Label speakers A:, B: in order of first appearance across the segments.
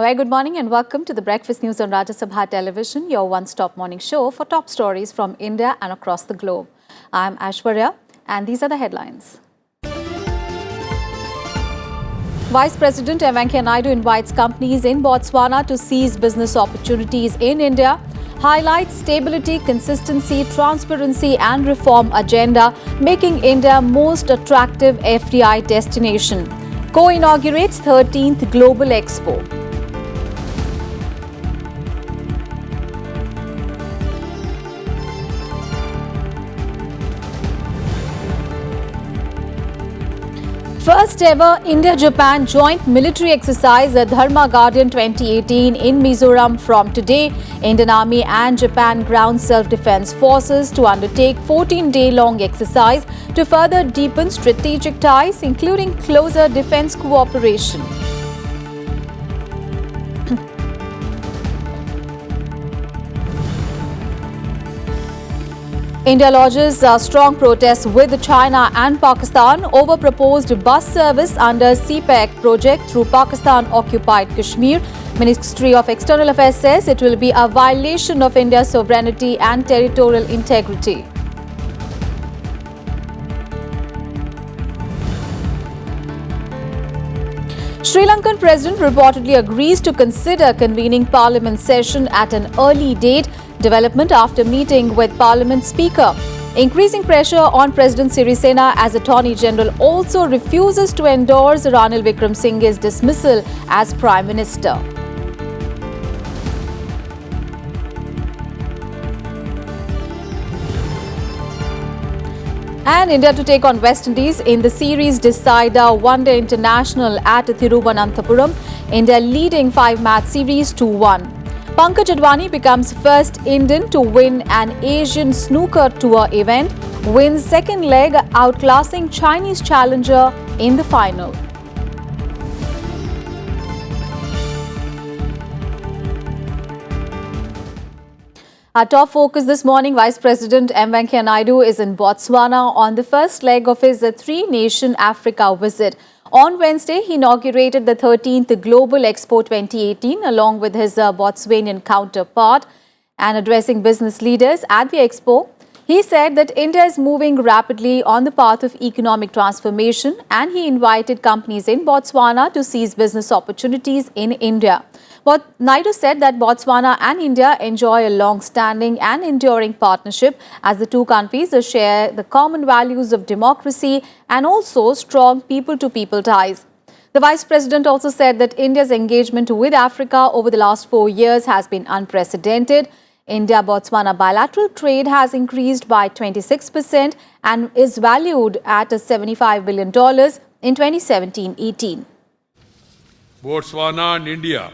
A: very good morning and welcome to the Breakfast News on Rajya Sabha Television, your one-stop morning show for top stories from India and across the globe. I'm Aishwarya and these are the headlines. Vice President Venkaiah Naidu invites companies in Botswana to seize business opportunities in India, highlights stability, consistency, transparency and reform agenda, making India most attractive FDI destination. Co-inaugurates 13th Global Expo. First ever India-Japan joint military exercise, the Dharma Guardian 2018 in Mizoram from today. Indian Army and Japan Ground Self-Defense Forces to undertake 14-day-long exercise to further deepen strategic ties, including closer defense cooperation. India lodges strong protests with China and Pakistan over proposed bus service under CPEC project through Pakistan-occupied Kashmir. Ministry of External Affairs says it will be a violation of India's sovereignty and territorial integrity. Sri Lankan President reportedly agrees to consider convening Parliament session at an early date. Development after meeting with Parliament Speaker. Increasing pressure on President Sirisena as Attorney General also refuses to endorse Ranil Wickremesinghe's dismissal as Prime Minister. And India to take on West Indies in the series decider one-day international at Thiruvananthapuram. India leading 5-match series 2-1. Pankaj Advani becomes first Indian to win an Asian Snooker Tour event, wins second leg outclassing Chinese challenger in the final. Our top focus this morning, Vice President Venkaiah Naidu is in Botswana on the first leg of his three-nation Africa visit. On Wednesday, he inaugurated the 13th Global Expo 2018 along with his Botswanian counterpart. And addressing business leaders at the expo, he said that India is moving rapidly on the path of economic transformation and he invited companies in Botswana to seize business opportunities in India. But Naidu said that Botswana and India enjoy a long-standing and enduring partnership as the two countries share the common values of democracy and also strong people-to-people ties. The Vice President also said that India's engagement with Africa over the last 4 years has been unprecedented. India-Botswana bilateral trade has increased by 26% and is valued at $75 billion in 2017-18.
B: Botswana and India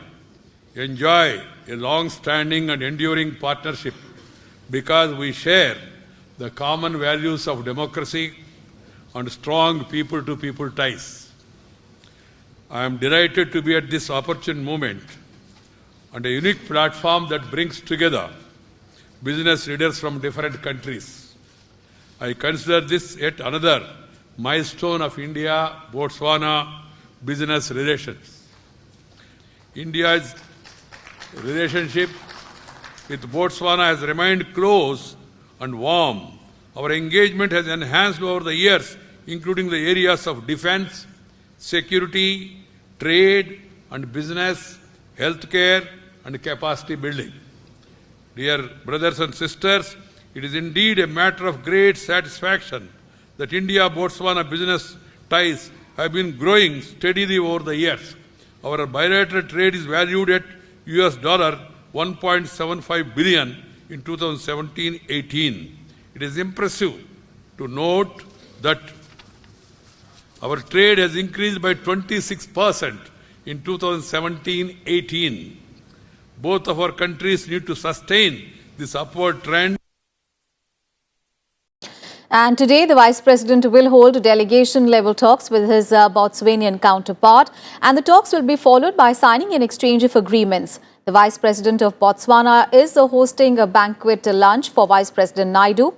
B: enjoy a long-standing and enduring partnership because we share the common values of democracy and strong people-to-people ties. I am delighted to be at this opportune moment and a unique platform that brings together business leaders from different countries. I consider this yet another milestone of India-Botswana business relations. India's relationship with Botswana has remained close and warm. Our engagement has enhanced over the years, including the areas of defense, security, trade and business, healthcare and capacity building. Dear brothers and sisters, it is indeed a matter of great satisfaction that India-Botswana business ties have been growing steadily over the years. Our bilateral trade is valued at $1.75 billion in 2017-18. It is impressive to note that our trade has increased by 26% in 2017-18. Both of our countries need to sustain this upward trend.
A: And today, the Vice President will hold delegation-level talks with his Botswanian counterpart. And the talks will be followed by signing an exchange of agreements. The Vice President of Botswana is hosting a banquet lunch for Vice President Naidu.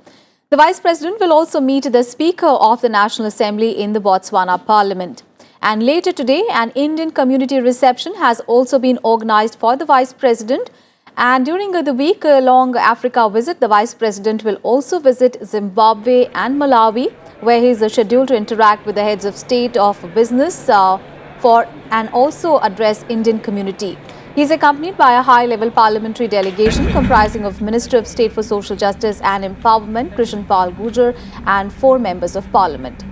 A: The Vice President will also meet the Speaker of the National Assembly in the Botswana Parliament. And later today, an Indian community reception has also been organized for the Vice President. And during the week-long Africa visit, the Vice President will also visit Zimbabwe and Malawi, where he is scheduled to interact with the heads of state of business and also address Indian community. He is accompanied by a high-level parliamentary delegation comprising of Minister of State for Social Justice and Empowerment, Krishan Pal Gujar, and 4 members of parliament.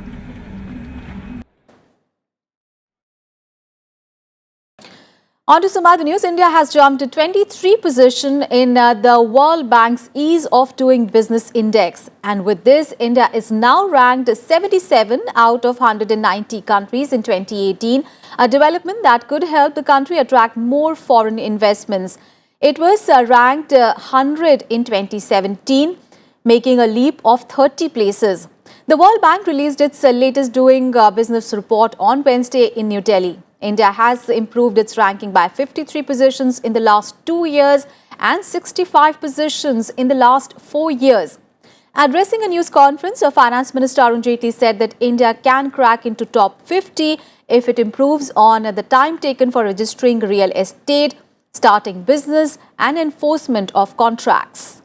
A: On to some other news. India has jumped to 23 position in the World Bank's Ease of Doing Business Index. And with this, India is now ranked 77 out of 190 countries in 2018, a development that could help the country attract more foreign investments. It was ranked 100 in 2017, making a leap of 30 places. The World Bank released its latest Doing Business report on Wednesday in New Delhi. India has improved its ranking by 53 positions in the last 2 years and 65 positions in the last 4 years. Addressing a news conference, Finance Minister Arun Jaitley said that India can crack into top 50 if it improves on the time taken for registering real estate, starting business and enforcement of contracts.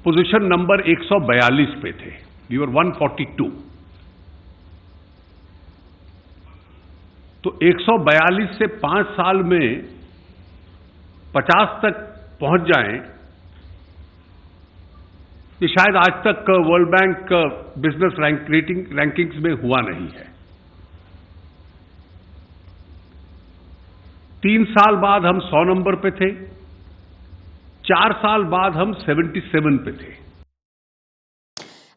C: Position number 142 पे थे. We were 142. तो 142 से 5 साल में 50 तक पहुंच जाएं, ये शायद आज तक वर्ल्ड बैंक बिजनेस रैंकिंग्स में हुआ नहीं है. 3 साल बाद हम 100 नंबर पे थे, 4 साल बाद हम 77 पे थे.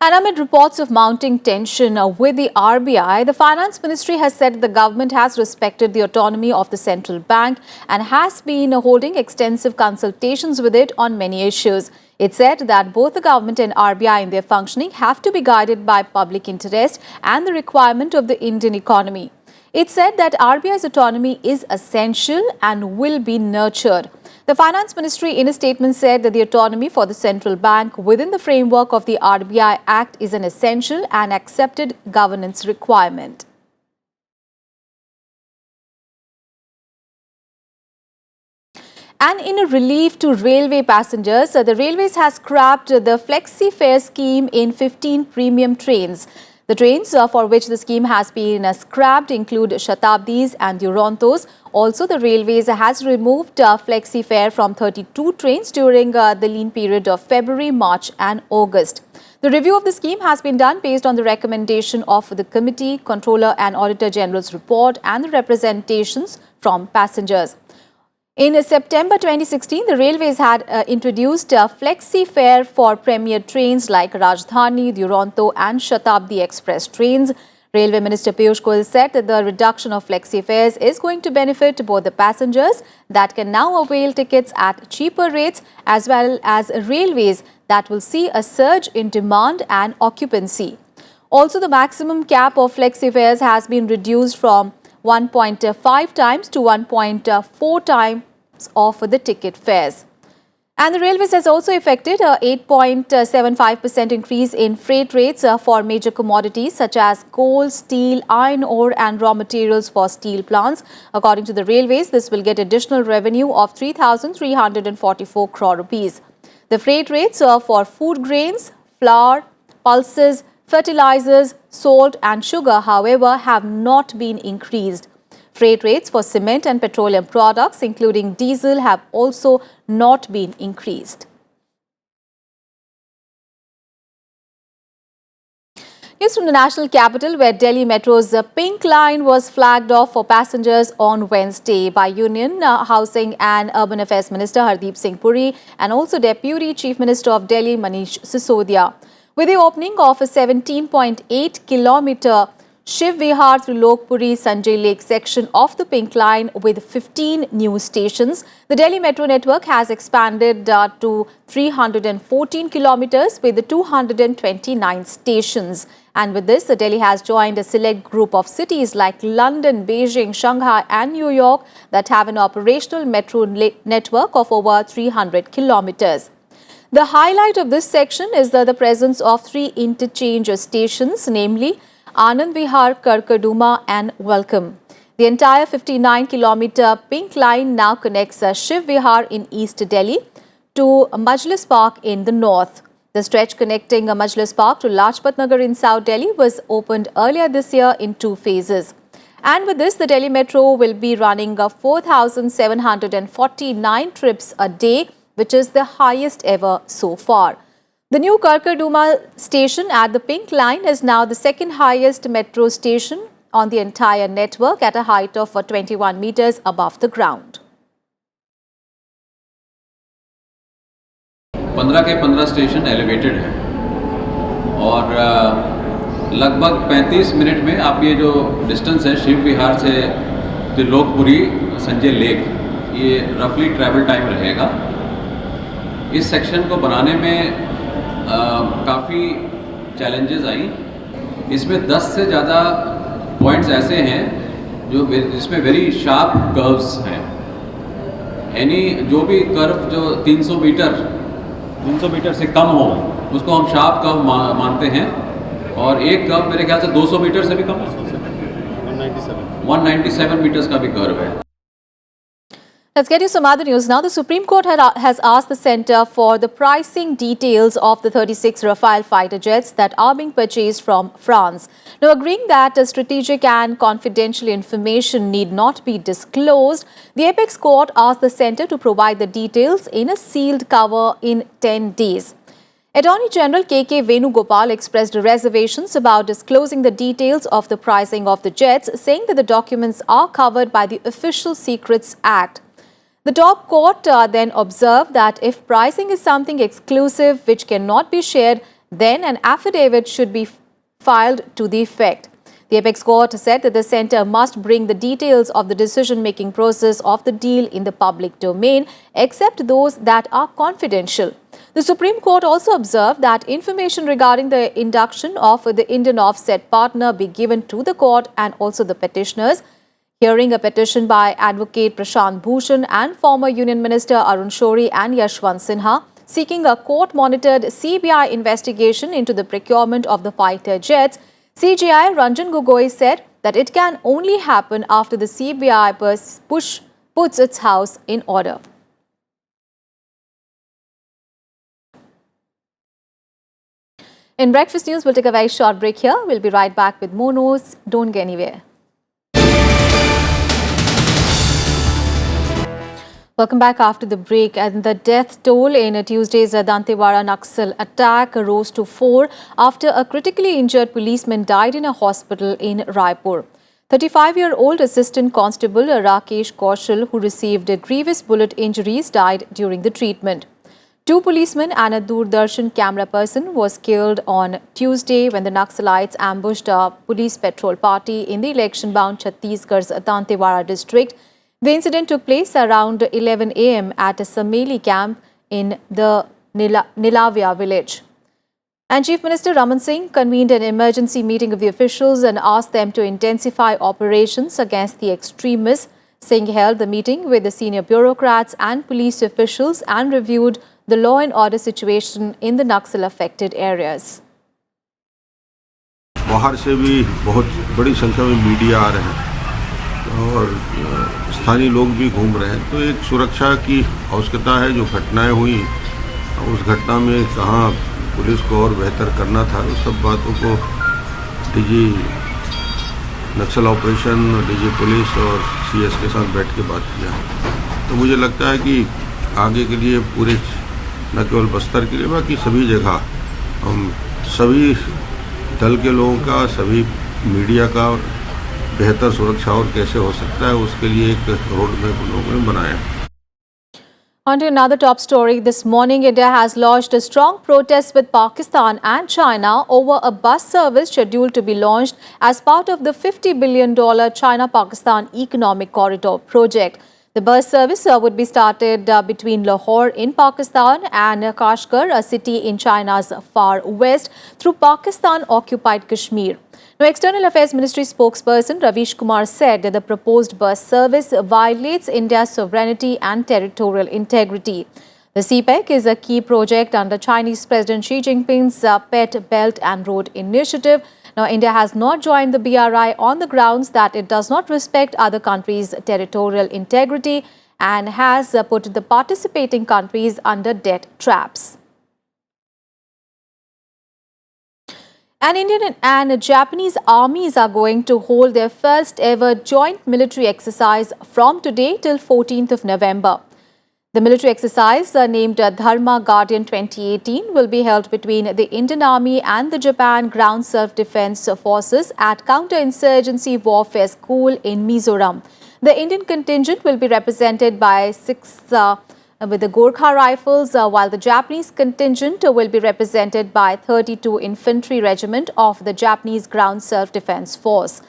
A: And amid reports of mounting tension with the RBI, the Finance Ministry has said the government has respected the autonomy of the central bank and has been holding extensive consultations with it on many issues. It said that both the government and RBI in their functioning have to be guided by public interest and the requirement of the Indian economy. It said that RBI's autonomy is essential and will be nurtured. The Finance Ministry in a statement said that the autonomy for the central bank within the framework of the RBI Act is an essential and accepted governance requirement. And in a relief to railway passengers, the Railways has scrapped the flexi fare scheme in 15 premium trains. The trains for which the scheme has been scrapped include Shatabdis and Durontos. Also, the Railways has removed flexi fare from 32 trains during the lean period of February, March and August. The review of the scheme has been done based on the recommendation of the Committee, Controller and Auditor General's report and the representations from passengers. In September 2016, the Railways had introduced flexi fare for premier trains like Rajdhani, Duronto and Shatabdi Express trains. Railway Minister Piyush Goyal said that the reduction of flexi fares is going to benefit both the passengers that can now avail tickets at cheaper rates as well as railways that will see a surge in demand and occupancy. Also, the maximum cap of flexi fares has been reduced from 1.5 times to 1.4 times of the ticket fares. And the Railways has also effected a 8.75% increase in freight rates for major commodities such as coal, steel, iron ore and raw materials for steel plants. According to the Railways, this will get additional revenue of 3,344 crore rupees. The freight rates for food grains, flour, pulses, fertilizers, salt and sugar, however, have not been increased. Freight rates for cement and petroleum products, including diesel, have also not been increased. News from the national capital, where Delhi Metro's Pink Line was flagged off for passengers on Wednesday by Union Housing and Urban Affairs Minister Hardeep Singh Puri and also Deputy Chief Minister of Delhi Manish Sisodia. With the opening of a 17.8-kilometer Shiv Vihar through Lokpuri Sanjay Lake section of the Pink Line with 15 new stations, the Delhi Metro network has expanded to 314 kilometers with 229 stations. And with this, Delhi has joined a select group of cities like London, Beijing, Shanghai and New York that have an operational metro network of over 300 kilometers. The highlight of this section is the presence of 3 interchange stations, namely Anand Vihar, Karkaduma and Welcome. The entire 59-kilometer Pink Line now connects Shiv Vihar in East Delhi to Majlis Park in the north. The stretch connecting Majlis Park to Lajpat Nagar in South Delhi was opened earlier this year in 2 phases. And with this, the Delhi Metro will be running 4,749 trips a day, which is the highest ever so far. The new Karkaduma station at the Pink Line is now the second highest metro station on the entire network at a height of 21 meters above the ground.
D: 15 के 15 station elevated हैं और लगभग 35 minute में आप ये जो distance है शिव विहार से त्रिलोकपुरी संजय लेक, ये रफली ट्रैवल टाइम रहेगा। इस सेक्शन को बनाने में काफ़ी चैलेंजेस आई। इसमें 10 से ज़्यादा पॉइंट्स ऐसे हैं जिसमें वेरी शार्प कर्व्स हैं। एनी जो भी कर्व जो 300 मीटर से कम हो उसको हम शार्प कर्व मानते हैं और एक कर्व मेरे ख्याल से 200 मीटर से भी कम है, 197 मीटर्स का भी कर्व है।
A: Let's get you some other news now. The Supreme Court has asked the Centre for the pricing details of the 36 Rafale fighter jets that are being purchased from France. Now, agreeing that strategic and confidential information need not be disclosed, the Apex Court asked the Centre to provide the details in a sealed cover in 10 days. Attorney General K.K. Venugopal expressed reservations about disclosing the details of the pricing of the jets, saying that the documents are covered by the Official Secrets Act. The top court then observed that if pricing is something exclusive which cannot be shared, then an affidavit should be filed to the effect. The Apex Court said that the Centre must bring the details of the decision-making process of the deal in the public domain, except those that are confidential. The Supreme Court also observed that information regarding the induction of the Indian offset partner be given to the court and also the petitioners. Hearing a petition by Advocate Prashant Bhushan and former Union Minister Arun Shourie and Yashwant Sinha seeking a court-monitored CBI investigation into the procurement of the fighter jets, CJI Ranjan Gogoi said that it can only happen after the CBI puts its house in order. In Breakfast News, we'll take a very short break here. We'll be right back with more news. Don't go anywhere. Welcome back after the break. And the death toll in Tuesday's Dantewara Naxal attack rose to 4 after a critically injured policeman died in a hospital in Raipur. 35-year-old Assistant Constable Rakesh Kaushal, who received grievous bullet injuries, died during the treatment. 2 policemen and a Doordarshan camera person was killed on Tuesday when the Naxalites ambushed a police patrol party in the election-bound Chhattisgarh's Dantewara district. The incident took place around 11 a.m. at a Sameli camp in the Nilavia village. And Chief Minister Ramanathan convened an emergency meeting of the officials and asked them to intensify operations against the extremists. Singh held the meeting with the senior bureaucrats and police officials and reviewed the law and order situation in the Naxal-affected areas.
E: बाहर से भी बहुत बड़ी संख्या में media आ रहे हैं और स्थानीय लोग भी घूम रहे हैं, तो एक सुरक्षा की आवश्यकता है। जो घटनाएं हुई उस घटना में कहाँ पुलिस को और बेहतर करना था, उस सब बातों को डीजी नक्सल ऑपरेशन, डीजी पुलिस और सीएस के साथ बैठ के बात किया। तो मुझे लगता है कि आगे के लिए पूरे न केवल बस्तर के लिए बाकी सभी जगह हम सभी दल के लोगों का, सभी मीडिया का बेहतर सुरक्षा और कैसे हो सकता है, उसके लिए एक रोड मैप लोगों ने बनाया।
A: On to another top story. This morning, India has lodged a strong protest with Pakistan and China over a bus service scheduled to be launched as part of the $50 billion China-Pakistan Economic Corridor project. The bus service would be started between Lahore in Pakistan and Kashgar, a city in China's far west, through Pakistan-occupied Kashmir. Now, External Affairs Ministry spokesperson Ravish Kumar said that the proposed bus service violates India's sovereignty and territorial integrity. The CPEC is a key project under Chinese President Xi Jinping's Pet Belt and Road Initiative. Now, India has not joined the BRI on the grounds that it does not respect other countries' territorial integrity and has put the participating countries under debt traps. And Indian and Japanese armies are going to hold their first ever joint military exercise from today till 14th of November. The military exercise, named Dharma Guardian 2018, will be held between the Indian Army and the Japan Ground Self-Defense Forces at Counter-Insurgency Warfare School in Mizoram. The Indian contingent will be represented by 6 with the Gorkha Rifles, while the Japanese contingent will be represented by 32 Infantry Regiment of the Japanese Ground Self-Defense Force.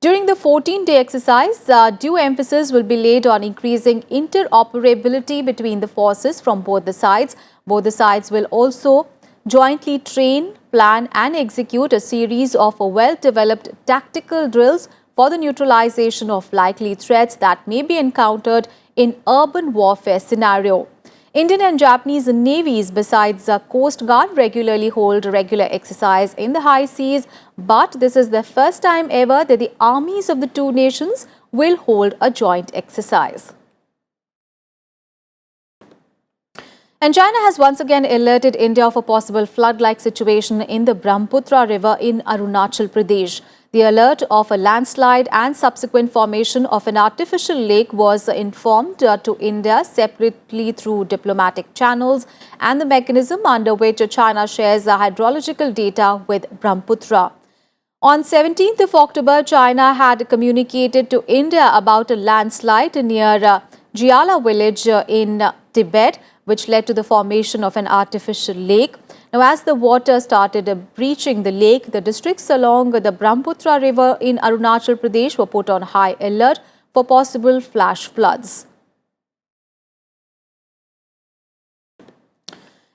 A: During the 14-day exercise, due emphasis will be laid on increasing interoperability between the forces from both the sides. Both the sides will also jointly train, plan and execute a series of well-developed tactical drills for the neutralization of likely threats that may be encountered in urban warfare scenario. Indian and Japanese navies, besides Coast Guard, regularly hold regular exercise in the high seas, but this is the first time ever that the armies of the two nations will hold a joint exercise. And China has once again alerted India of a possible flood-like situation in the Brahmaputra River in Arunachal Pradesh. The alert of a landslide and subsequent formation of an artificial lake was informed to India separately through diplomatic channels and the mechanism under which China shares hydrological data with Brahmaputra. On 17th of October, China had communicated to India about a landslide near Jiala village in Tibet, which led to the formation of an artificial lake. Now, as the water started breaching the lake, the districts along the Brahmaputra River in Arunachal Pradesh were put on high alert for possible flash floods.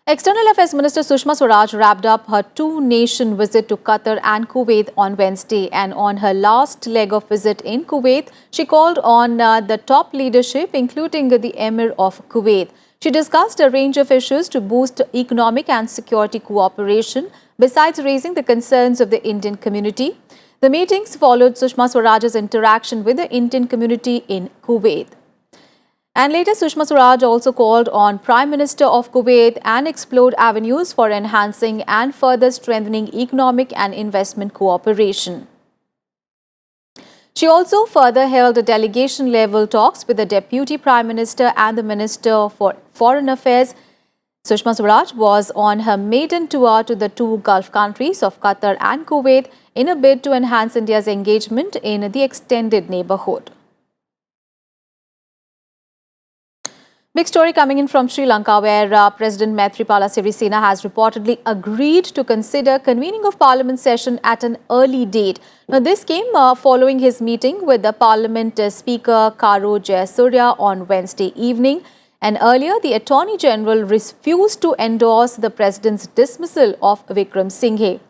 A: External Affairs Minister Sushma Swaraj wrapped up her two-nation visit to Qatar and Kuwait on Wednesday, and on her last leg of visit in Kuwait, she called on the top leadership, including the Emir of Kuwait. She discussed a range of issues to boost economic and security cooperation, besides raising the concerns of the Indian community. The meetings followed Sushma Swaraj's interaction with the Indian community in Kuwait. And later, Sushma Swaraj also called on Prime Minister of Kuwait and explored avenues for enhancing and further strengthening economic and investment cooperation. She also further held delegation-level talks with the Deputy Prime Minister and the Minister for Foreign Affairs. Sushma Swaraj was on her maiden tour to the two Gulf countries of Qatar and Kuwait in a bid to enhance India's engagement in the extended neighborhood. Big story coming in from Sri Lanka, where President Maithripala Sirisena has reportedly agreed to consider convening of Parliament session at an early date. Now, this came following his meeting with the Parliament Speaker Karo Jayasuriya on Wednesday evening. And earlier, the Attorney General refused to endorse the President's dismissal of Vikram Singhe.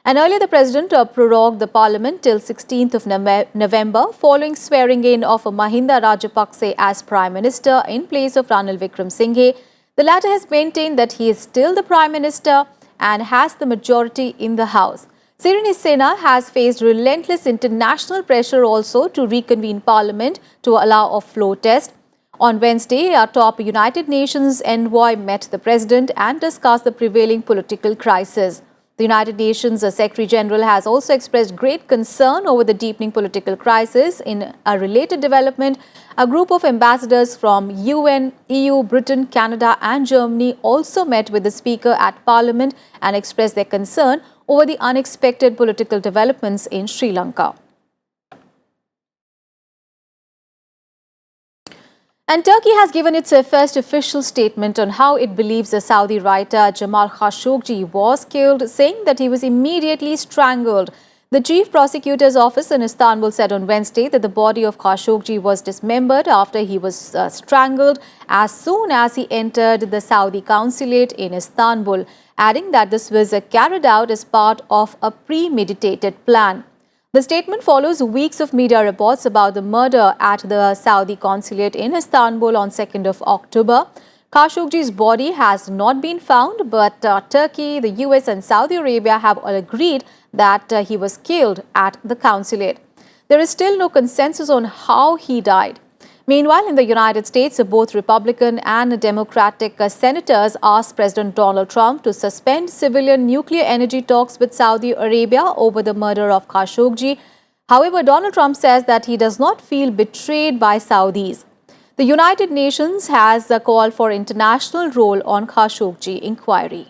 A: And earlier, the President prorogued the Parliament till 16th of November following swearing in of Mahinda Rajapakse as Prime Minister in place of Ranil Vikram Singhe. The latter has maintained that he is still the Prime Minister and has the majority in the House. Sirisena has faced relentless international pressure also to reconvene Parliament to allow a floor test. On Wednesday, our top United Nations envoy met the President and discussed the prevailing political crisis. The United Nations Secretary General has also expressed great concern over the deepening political crisis. In a related development, a group of ambassadors from UN, EU, Britain, Canada and Germany also met with the Speaker at Parliament and expressed their concern over the unexpected political developments in Sri Lanka. And Turkey has given its first official statement on how it believes the Saudi writer Jamal Khashoggi was killed, saying that he was immediately strangled. The Chief Prosecutor's Office in Istanbul said on Wednesday that the body of Khashoggi was dismembered after he was strangled as soon as he entered the Saudi consulate in Istanbul, adding that this was carried out as part of a premeditated plan. The statement follows weeks of media reports about the murder at the Saudi consulate in Istanbul on 2nd of October. Khashoggi's body has not been found, but Turkey, the US and Saudi Arabia have all agreed that he was killed at the consulate. There is still no consensus on how he died. Meanwhile, in the United States, both Republican and Democratic senators asked President Donald Trump to suspend civilian nuclear energy talks with Saudi Arabia over the murder of Khashoggi. However, Donald Trump says that he does not feel betrayed by Saudis. The United Nations has called for international role on Khashoggi inquiry.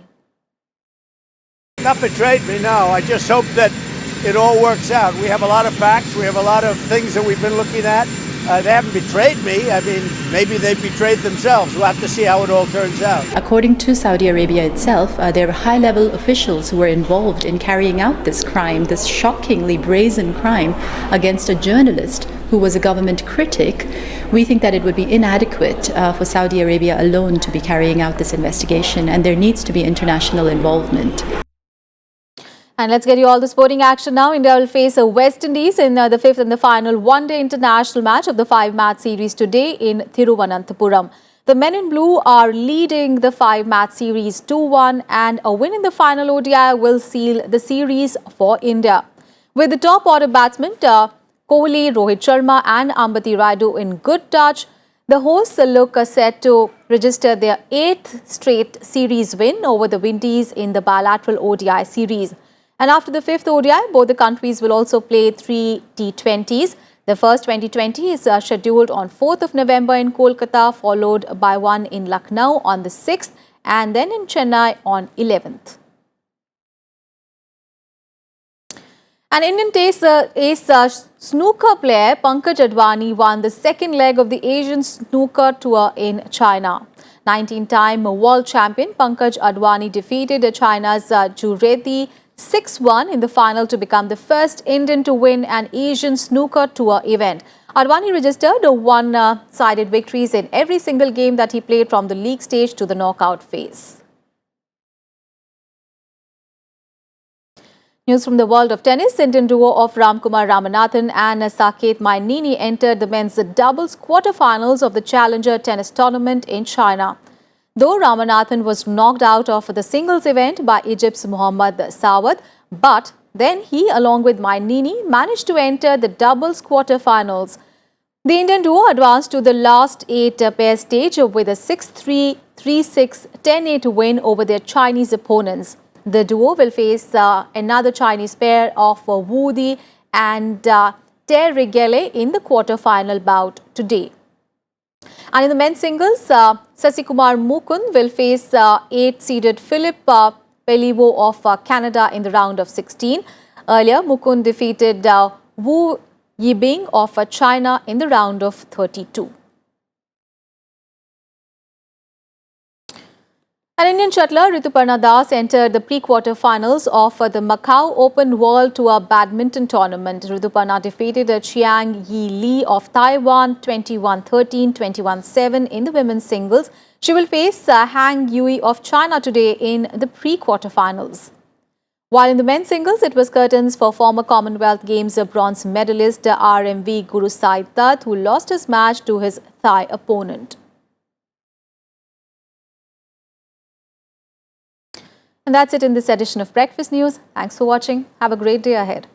F: Not betrayed me, no. I just hope that it all works out. We have a lot of facts. We have a lot of things that we've been looking at. They haven't betrayed me. I mean, maybe they betrayed themselves. We'll have to see how it all turns out.
G: According to Saudi Arabia itself, there were high-level officials who were involved in carrying out this crime, this shockingly brazen crime against a journalist who was a government critic. We think that it would be inadequate for Saudi Arabia alone to be carrying out this investigation, and there needs to be international involvement.
A: And let's get you all the sporting action now. India will face West Indies in the fifth and the final one-day international match of the five-match series today in Thiruvananthapuram. The men in blue are leading the five-match series 2-1, and a win in the final ODI will seal the series for India. With the top order batsmen Kohli, Rohit Sharma and Ambati Rayudu in good touch, the hosts look set to register their 8th straight series win over the Windies in the bilateral ODI series. And after the 5th ODI, both the countries will also play 3 T20s. The first 2020 is scheduled on 4th of November in Kolkata, followed by one in Lucknow on the 6th and then in Chennai on 11th. An Indian ace snooker player Pankaj Advani won the second leg of the Asian Snooker Tour in China. 19-time world champion Pankaj Advani defeated China's Jureti 6-1 in the final to become the first Indian to win an Asian Snooker Tour event. Advani registered one-sided victories in every single game that he played from the league stage to the knockout phase. News from the world of tennis. Indian duo of Ramkumar Ramanathan and Asoket entered the men's doubles quarterfinals of the Challenger tennis tournament in China. Though Ramanathan was knocked out of the singles event by Egypt's Mohammad Sawad, but then he, along with Mainini, managed to enter the doubles quarterfinals. The Indian duo advanced to the last 8-pair stage with a 6-3, 3-6, 10-8 win over their Chinese opponents. The duo will face another Chinese pair of Wu Di and Ter Rigele in the quarterfinal bout today. And in the men's singles, Sasikumar Mukund will face 8-seeded Philip Pelivo of Canada in the round of 16. Earlier, Mukund defeated Wu Yibing of China in the round of 32. An Indian shuttler, Rituparna Das, entered the pre-quarterfinals of the Macau Open World Tour Badminton Tournament. Rituparna defeated Chiang Yi Lee of Taiwan 21-13, 21-7 in the women's singles. She will face Hang Yui of China today in the pre-quarterfinals. While in the men's singles, it was curtains for former Commonwealth Games bronze medalist RMV Gurusaidutt, who lost his match to his Thai opponent. And that's it in this edition of Breakfast News. Thanks for watching. Have a great day ahead.